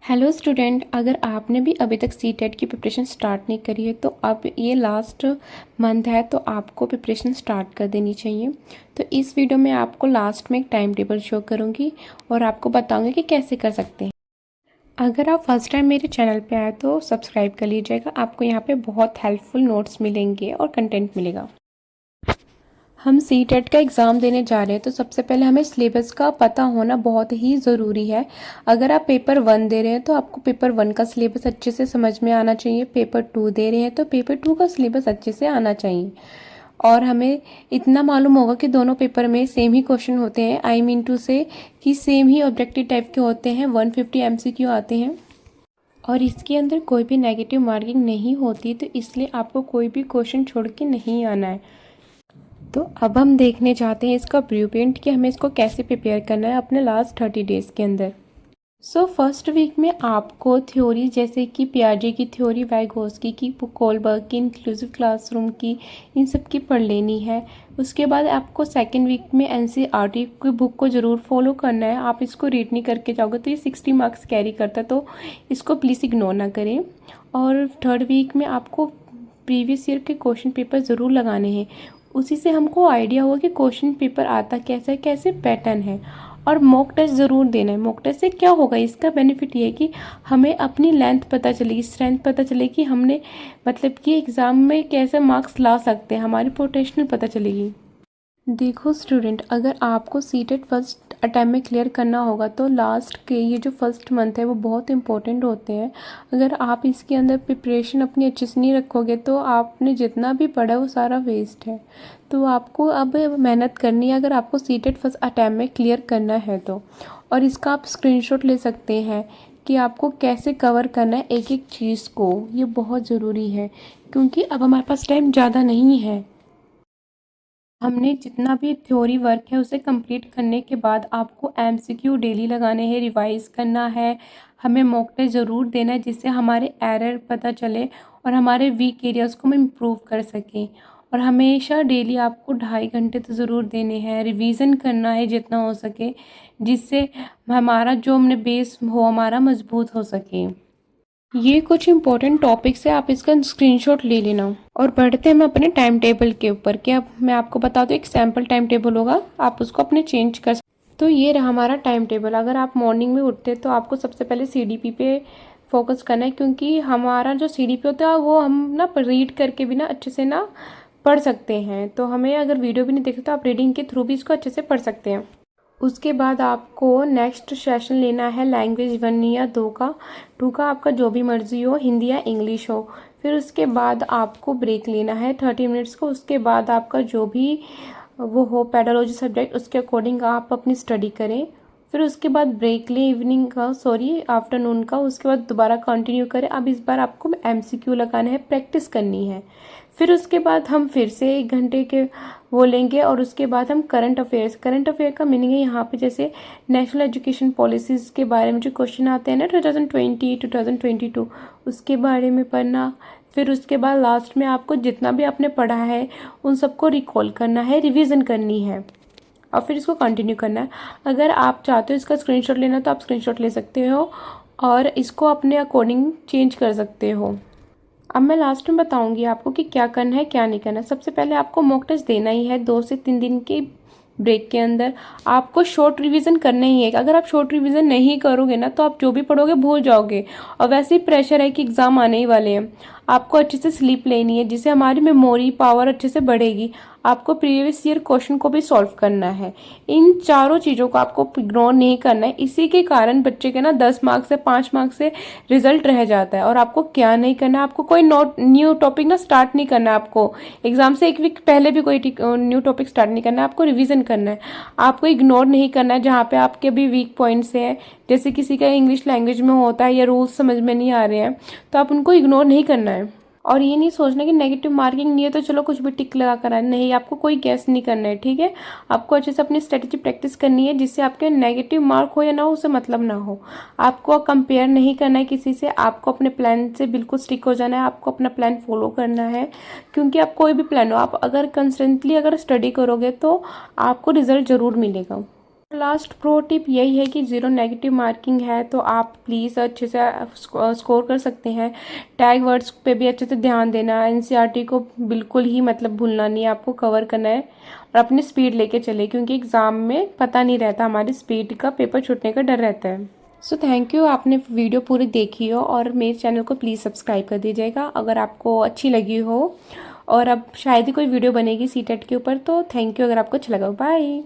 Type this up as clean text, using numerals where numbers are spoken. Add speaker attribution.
Speaker 1: Hello student, अगर आपने भी अभी तक सीटेट की प्रिपरेशन स्टार्ट नहीं करी है तो अब ये लास्ट मंथ है तो आपको प्रिपरेशन स्टार्ट कर देनी चाहिए। तो इस वीडियो में आपको लास्ट में एक टाइम टेबल शो करूँगी और आपको बताऊँगी कि कैसे कर सकते हैं। अगर आप फर्स्ट टाइम मेरे चैनल पे आए तो सब्सक्राइब कर लीजिएगा। आपको यहाँ पे बहुत हेल्पफुल नोट्स मिलेंगे और कंटेंट मिलेगा। हम सीटेट का एग्ज़ाम देने जा रहे हैं तो सबसे पहले हमें सिलेबस का पता होना बहुत ही ज़रूरी है। अगर आप पेपर 1 दे रहे हैं तो आपको पेपर 1 का सिलेबस अच्छे से समझ में आना चाहिए। पेपर 2 दे रहे हैं तो पेपर 2 का सिलेबस अच्छे से आना चाहिए। और हमें इतना मालूम होगा कि दोनों पेपर में सेम ही क्वेश्चन होते हैं। आई मीन टू से कि सेम ही ऑब्जेक्टिव टाइप के होते हैं। 150 MCQ आते हैं और इसके अंदर कोई भी नेगेटिव मार्किंग नहीं होती, तो इसलिए आपको कोई भी क्वेश्चन छोड़ के नहीं आना है। तो अब हम देखने चाहते हैं इसका ब्लूप्रिंट कि हमें इसको कैसे प्रिपेयर करना है अपने लास्ट 30 डेज़ के अंदर। फर्स्ट वीक में आपको थ्योरी जैसे कि पियाजे की थ्योरी, वाइगोस्की की, कोलबर्ग की, इंक्लूसिव क्लासरूम की, इन सब की पढ़ लेनी है। उसके बाद आपको सेकेंड वीक में NCERT की बुक को ज़रूर फॉलो करना है। आप इसको रीड नहीं करके जाओगे तो ये 60 मार्क्स कैरी करता है, तो इसको प्लीज़ इग्नोर ना करें। और थर्ड वीक में आपको प्रीवियस ईयर के क्वेश्चन पेपर ज़रूर लगाने हैं। उसी से हमको आइडिया होगा कि क्वेश्चन पेपर आता कैसा है, कैसे पैटर्न है। और मॉक टेस्ट ज़रूर देना है। मॉक टेस्ट से क्या होगा, इसका बेनिफिट ये है कि हमें अपनी लेंथ पता चलेगी, स्ट्रेंथ पता चलेगी कि हमने मतलब कि एग्ज़ाम में कैसे मार्क्स ला सकते हैं, हमारी पोटेंशियल पता चलेगी। देखो स्टूडेंट, अगर आपको सीटेट फर्स्ट अटैम्प्ट में क्लियर करना होगा तो लास्ट के ये जो फर्स्ट मंथ है वो बहुत इंपॉर्टेंट होते हैं। अगर आप इसके अंदर प्रिपरेशन अपनी अच्छे से नहीं रखोगे तो आपने जितना भी पढ़ा वो सारा वेस्ट है। तो आपको अब मेहनत करनी है अगर आपको सीटेट फर्स्ट अटैम्प्ट में क्लियर करना है तो। और इसका आप स्क्रीनशॉट ले सकते हैं कि आपको कैसे कवर करना है एक एक चीज़ को। ये बहुत ज़रूरी है क्योंकि अब हमारे पास टाइम ज़्यादा नहीं है। हमने जितना भी थ्योरी वर्क है उसे कंप्लीट करने के बाद आपको MCQ डेली लगाने हैं, रिवाइज करना है। हमें मॉक टेस्ट ज़रूर देना है जिससे हमारे एरर पता चले और हमारे वीक एरियाज़ को हम इम्प्रूव कर सकें। और हमेशा डेली आपको 2.5 घंटे तो ज़रूर देने हैं। रिवीजन करना है जितना हो सके, जिससे हमारा जो हमने बेस हो हमारा मजबूत हो सके। ये कुछ इंपॉर्टेंट टॉपिक्स है, आप इसका स्क्रीनशॉट ले लेना। और बढ़ते हैं हम अपने टाइम टेबल के ऊपर। क्या मैं आपको बता दूं, एक सैम्पल टाइम टेबल होगा, आप उसको अपने चेंज कर सकते। तो ये रहा हमारा टाइम टेबल। अगर आप मॉर्निंग में उठते हैं तो आपको सबसे पहले CDP पे फोकस करना है, क्योंकि हमारा जो CDP होता है वो हम ना रीड करके भी ना अच्छे से ना पढ़ सकते हैं। तो हमें अगर वीडियो भी नहीं देखते तो आप रीडिंग के थ्रू भी इसको अच्छे से पढ़ सकते हैं। उसके बाद आपको नेक्स्ट सेशन लेना है लैंग्वेज 1 या 2 का, 2 का आपका जो भी मर्जी हो, हिंदी या इंग्लिश हो। फिर उसके बाद आपको ब्रेक लेना है 30 मिनट्स को। उसके बाद आपका जो भी वो हो पेडालॉजी सब्जेक्ट, उसके अकॉर्डिंग आप अपनी स्टडी करें। फिर उसके बाद ब्रेक लें इवनिंग का, सॉरी आफ्टरनून का। उसके बाद दोबारा कंटिन्यू करें। अब इस बार आपको MCQ लगाना है, प्रैक्टिस करनी है। फिर उसके बाद हम फिर से 1 घंटे के वो लेंगे और उसके बाद हम करंट अफेयर का मीनिंग है यहाँ पे जैसे नेशनल एजुकेशन पॉलिसीज़ के बारे में जो क्वेश्चन आते हैं ना 2020 2022, उसके बारे में पढ़ना। फिर उसके बाद लास्ट में आपको जितना भी आपने पढ़ा है उन सबको रिकॉल करना है, रिवीजन करनी है और फिर इसको कंटिन्यू करना है। अगर आप चाहते हो इसका स्क्रीनशॉट लेना तो आप स्क्रीनशॉट ले सकते हो और इसको अपने अकॉर्डिंग चेंज कर सकते हो। अब मैं लास्ट में बताऊंगी आपको कि क्या करना है क्या नहीं करना। सबसे पहले आपको मॉक टेस्ट देना ही है 2 से 3 दिन के ब्रेक के अंदर। आपको शॉर्ट रिवीजन करना ही है। अगर आप शॉर्ट रिवीजन नहीं करोगे ना तो आप जो भी पढ़ोगे भूल जाओगे। और वैसे ही प्रेशर है कि एग्ज़ाम आने ही वाले हैं। आपको अच्छे से स्लीप लेनी है जिससे हमारी मेमोरी पावर अच्छे से बढ़ेगी। आपको प्रीवियस ईयर क्वेश्चन को भी सॉल्व करना है। इन चारों चीज़ों को आपको इग्नोर नहीं करना है। इसी के कारण बच्चे के ना 10 मार्क्स से 5 मार्क्स से रिजल्ट रह जाता है। और आपको क्या नहीं करना है, आपको कोई न्यू टॉपिक ना स्टार्ट नहीं करना है। आपको एग्जाम से 1 वीक पहले भी कोई न्यू टॉपिक स्टार्ट नहीं करना है। आपको रिवीजन करना है। आपको इग्नोर नहीं करना है जहाँ पे आपके भी वीक पॉइंट्स हैं। जैसे किसी का इंग्लिश लैंग्वेज में होता है या रूल्स समझ में नहीं आ रहे हैं तो आप उनको इग्नोर नहीं करना है। और ये नहीं सोचना कि नेगेटिव मार्किंग नहीं है तो चलो कुछ भी टिक लगा कर आए, नहीं, आपको कोई गैस नहीं करना है, ठीक है। आपको अच्छे से अपनी स्ट्रेटेजी प्रैक्टिस करनी है जिससे आपके नेगेटिव मार्क हो या ना हो उससे मतलब ना हो। आपको कंपेयर नहीं करना है किसी से। आपको अपने प्लान से बिल्कुल स्टिक हो जाना है। आपको अपना प्लान फॉलो करना है, क्योंकि आप कोई भी प्लान हो, आप अगर कंसिस्टेंटली अगर स्टडी करोगे तो आपको रिजल्ट ज़रूर मिलेगा। लास्ट प्रो टिप यही है कि ज़ीरो नेगेटिव मार्किंग है तो आप प्लीज़ अच्छे से स्कोर कर सकते हैं। टैग वर्ड्स पे भी अच्छे से ध्यान देना। एनसीईआरटी को बिल्कुल ही मतलब भूलना नहीं है, आपको कवर करना है और अपनी स्पीड लेके चले, क्योंकि एग्ज़ाम में पता नहीं रहता, हमारी स्पीड का पेपर छूटने का डर रहता है। सो थैंक यू, आपने वीडियो पूरी देखी हो और मेरे चैनल को प्लीज़ सब्सक्राइब कर दीजिएगा अगर आपको अच्छी लगी हो। और अब शायद ही कोई वीडियो बनेगी सीटेट के ऊपर, तो थैंक यू अगर आपको अच्छा लगा। बाय।